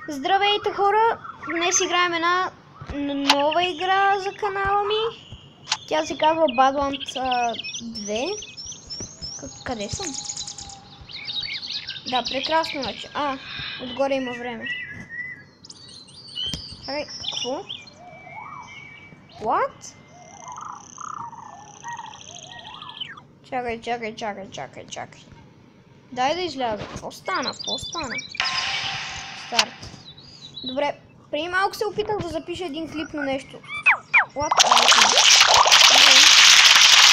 Здравейте хора! Днес играем една нова игра за канала ми. Тя се казва Badlands 2. Къде съм? Да, прекрасно вече. Отгоре има време. Чакай, какво? What? Чакай. Дай да изляза. Какво стана? Старт. Добре, преди малко се опитах да запиша един клип на нещо. What?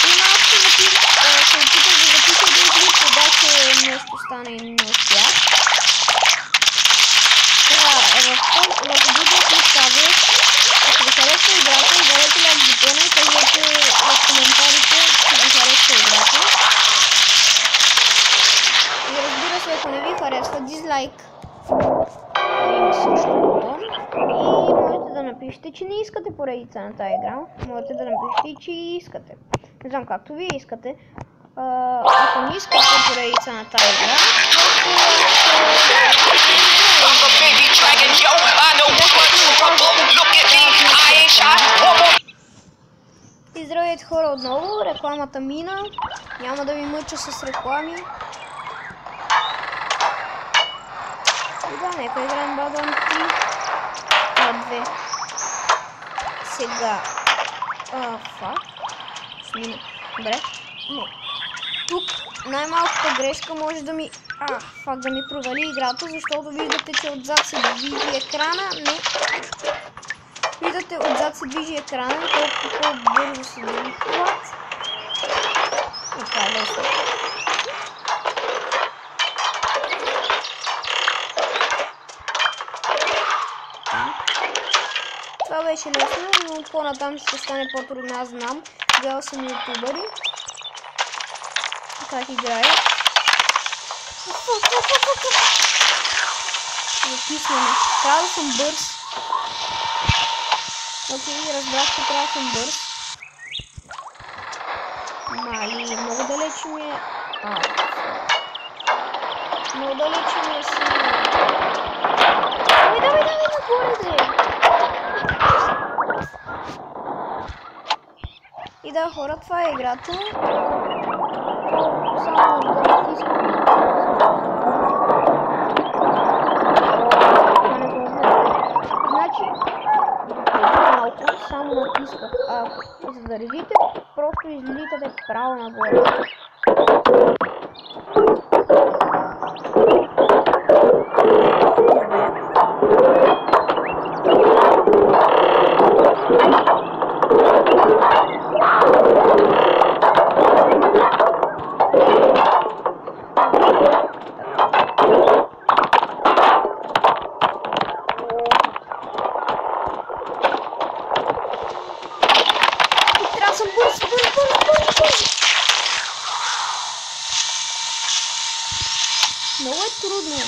Преди малко се опитах да запиша един клип, обаче нещо стана и не успях. Сега, в видео клип казах, ако ви харесва играта, ударете лайк бутона и кажете в коментарите, че ви харесва играта. И разбира се, ако не ви харесва, дизлайк. Също бутон. И можете да напишете, че не искате поредица на тази игра. Можете да напишете и че искате. Не знам както вие искате. Ако не искате поредица на тази игра, и здравейте хора отново. Рекламата мина. Няма да ви мъча с реклами. И да, нека играем Badlands 2. Сега. Снима. Добре. Но. Тук най-малката грешка може да ми... да ми провали играта, защото виждате, че отзад се движи екрана. Не. Виждате, отзад се движи екрана, колкото по-бързо се движи. Това е лесно. Това беше лесно, но по-натам ще стане по-трудно, аз знам. Гледал съм ютубъри. Как играят. Натиснаме. Трябва да съм бърз. Окей, разбрах, че трябва да съм бърз. Мали, много далече ми е... Много далече ми е си... Давай, нагоре, де! И да, хора, това е играта. Само да натискам. Значи, малко само натискат. За да редите, просто излитате право нагоре. Много е трудно.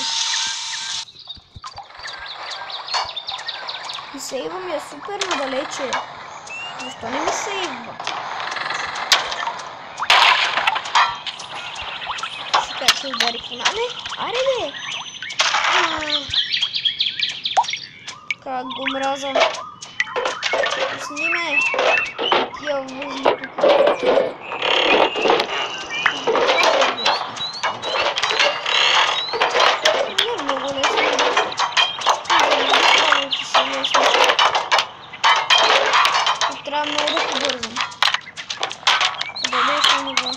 И сейва ми е супер надалече. Защо не ми сейва? Сега ще удари по нами. Аре бе! Как го мраза. Сниме. Тия възли тук. Трябва много да побързам. Далече ниво.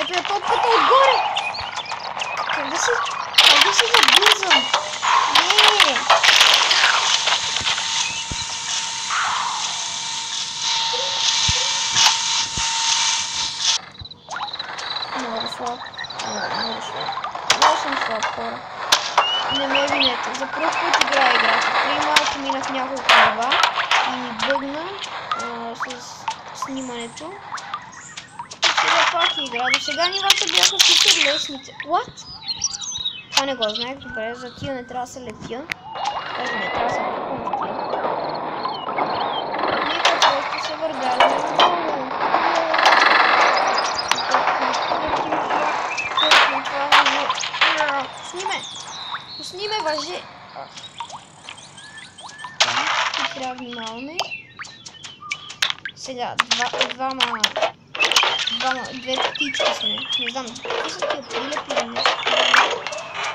Ето е топката отгоре! Как да се забързам? Не! Много слаб. Много съм слаб, хора. Не ме винете. За пръв път играя играта. Преди малко минах няколко нива и ми бъгна с снимането. И сега пак игра. До сега нивата бяха супер лесните. What? Това не го знаех. Добре, за тия не трябва да се летя. Даже не трябва да се пъквам в тия. Нека просто се въргаляме надолу. Сниме! Сниме, въже! трябва да внимаваме. Сега, две птички сме. Не знам, какви са тия прилепи или нещо.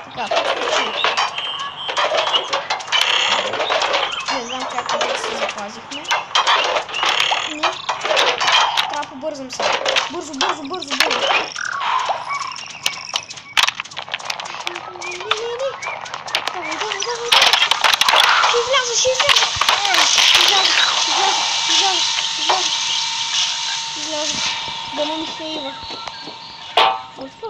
Така, приключи. Не знам как вече се запазихме. Не. Трябва да побързам сега. Бързо. Ще изляза. Да не ми сейва. Какво?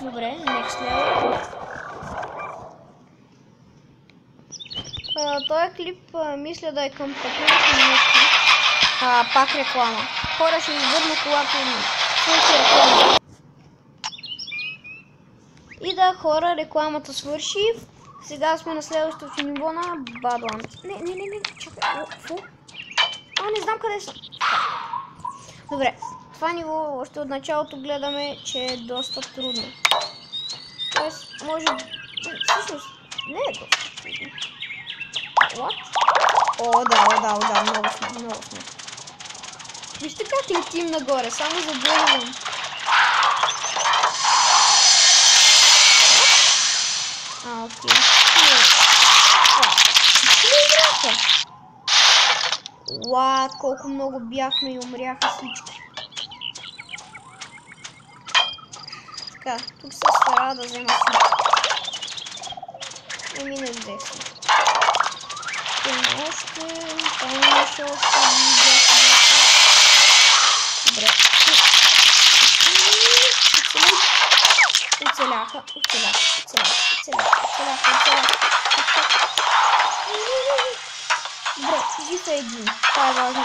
Добре, next level. Този клип мисля да е към 15 минути. Пак реклама. Хора, ще извърна колата ми. Свърши реклама. И да, хора, рекламата свърши. Сега сме на следващото ниво на Badlands. Не, чакай. Не знам къде съм. Добре, това ниво още от началото гледаме, че е доста трудно. Тоест, може... Всъщност, не е доста трудно. What? О, да, много сме. Вижте как летим нагоре, само забързвам. Окей. Уау, колко много бяхме и умряха всички. Така, тук се стара да взема всички. И не взех си. Там имаше още. Добре. Оцеляха. Добре, излиса един. Това е важно.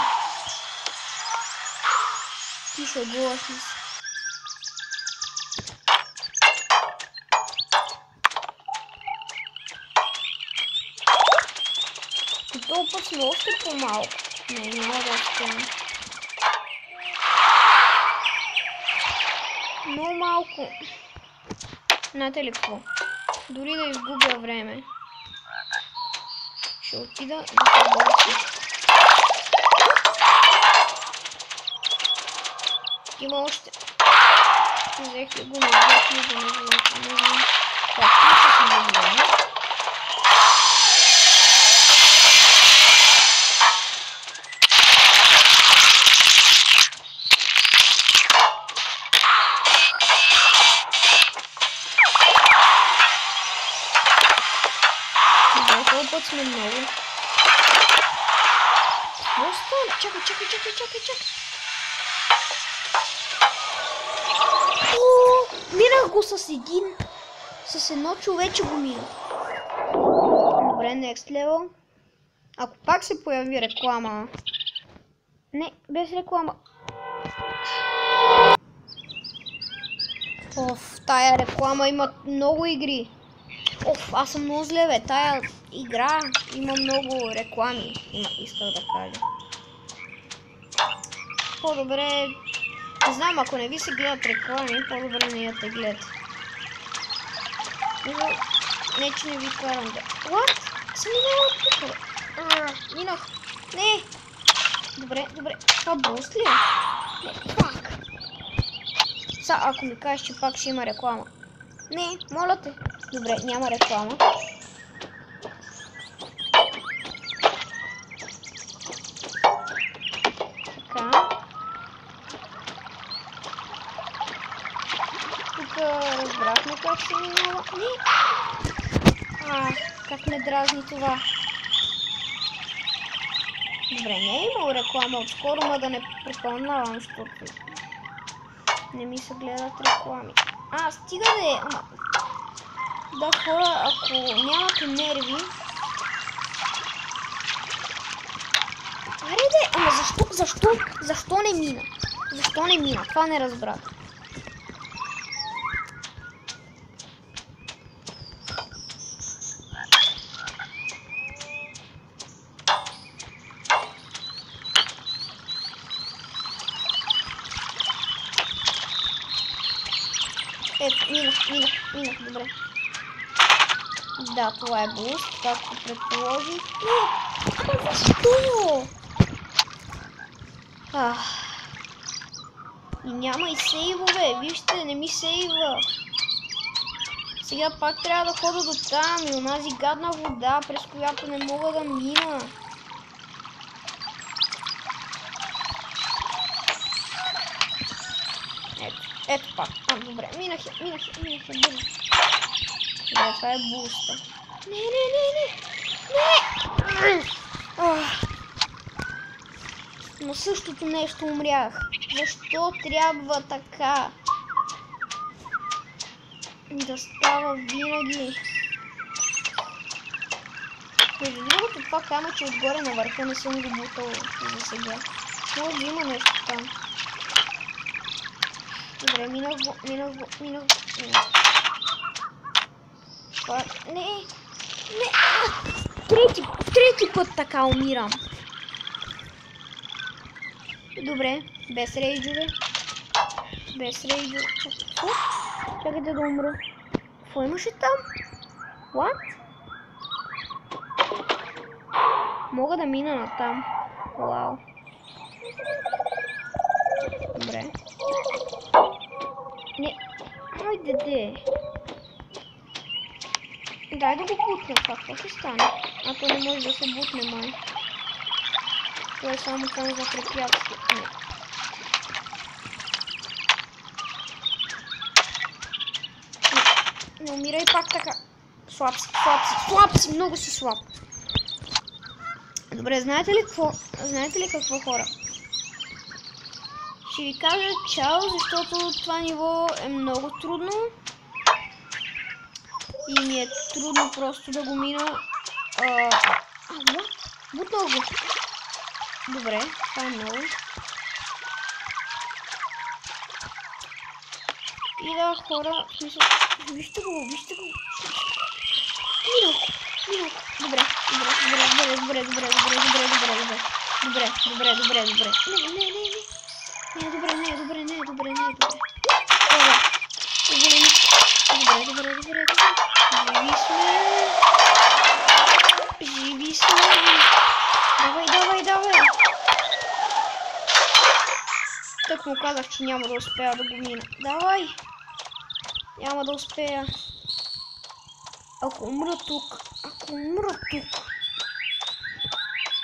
Тише, гласни си. И този път сме още по-малко. Няма да успеем. Много малко. Знаете ли какво? Дори да изгубя време. Ще отида да се боря. Има още. Взех ли го, не взех ли го, не знам. Так, това ще го взема. Път сме много. Какво стане? Чакай. Минах го с едно човече го минах. Добре, next level. Ако пак се появи реклама. Не, без реклама. Тая реклама има много игри. Аз съм много зле, бе. Тая игра има много реклами. Исках да кажа. По-добре... Не знам, ако не ви се гледат реклами, по-добре не я те гледат. Не, че не ви карам да... What? Съм минала тук, бе. Минах. Не. Добре. Това бос ли е? Не, пак. Ако ми кажеш, че пак ще има реклама. Не, моля те. Добре, няма реклама. Така. Тук разбрахме как се минава. Как ме дразни това. Добре, не е имал реклама отскоро, но да не препълнавам, защото не ми се гледат реклами. Стига да е. Да, хора, ако нямате нерви... Ама защо не мина? Защо не мина? Това не разбрах. Добре. Да, това е буст, както предположих. Ама защо? И няма и сейвове. Вижте, не ми сейва. Сега пак трябва да хода до там и онази гадна вода, през която не мога да мина. Ето пак. Добре, минах я бързо. Добре, това е буста. Не! Но същото нещо умрях. Защо трябва така да става винаги? Между другото, това камъче отгоре на върха не съм го бутал за сега. Може да има нещо там. Добре, минах го. Не! Трети път така умирам. Добре, без рейджове. Чакайте да умра. Какво имаше там? What? Мога да мина натам. Вау. Добре. Не. Айде де. Дай да го бутне. Какво ще стане? А то не може да се бутне, май. Това е само там за препятствие. Не умирай пак така. Слаб си, много си слаб. Добре, знаете ли какво, хора? Ще ви кажа чао, защото това ниво е много трудно. И ми е трудно просто да го мина. Бутнал го. Добре, това е много. И да, хора, вижте го. Минал. Добре. Не е добре. Добре. Живи сме. Давай. Так му казах, че няма да успея да го мина. Давай. Няма да успея. Ако умра тук.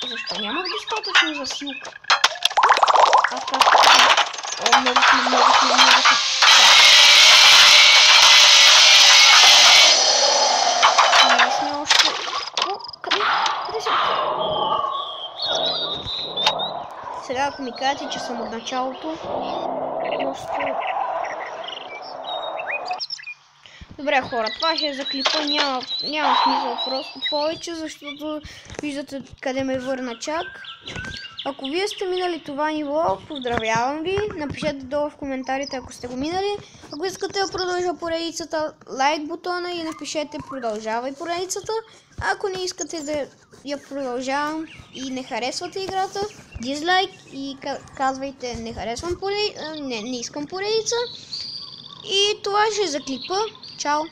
Защо нямах достатъчно засилка? Аз казах, много сме. Не сме още... Къде си? Сега ако ми кажете, че съм от началото, просто... Добре, хора, това ще е за клипа, няма смисъл просто повече, защото виждате къде ме върна чак. Ако вие сте минали това ниво, поздравявам ви, напишете долу в коментарите, ако сте го минали. Ако искате да продължа поредицата, лайк бутона и напишете продължавай поредицата. Ако не искате да я продължавам и не харесвате играта, дизлайк и казвайте не харесвам не искам поредица. И това ще е за клипа. Чао!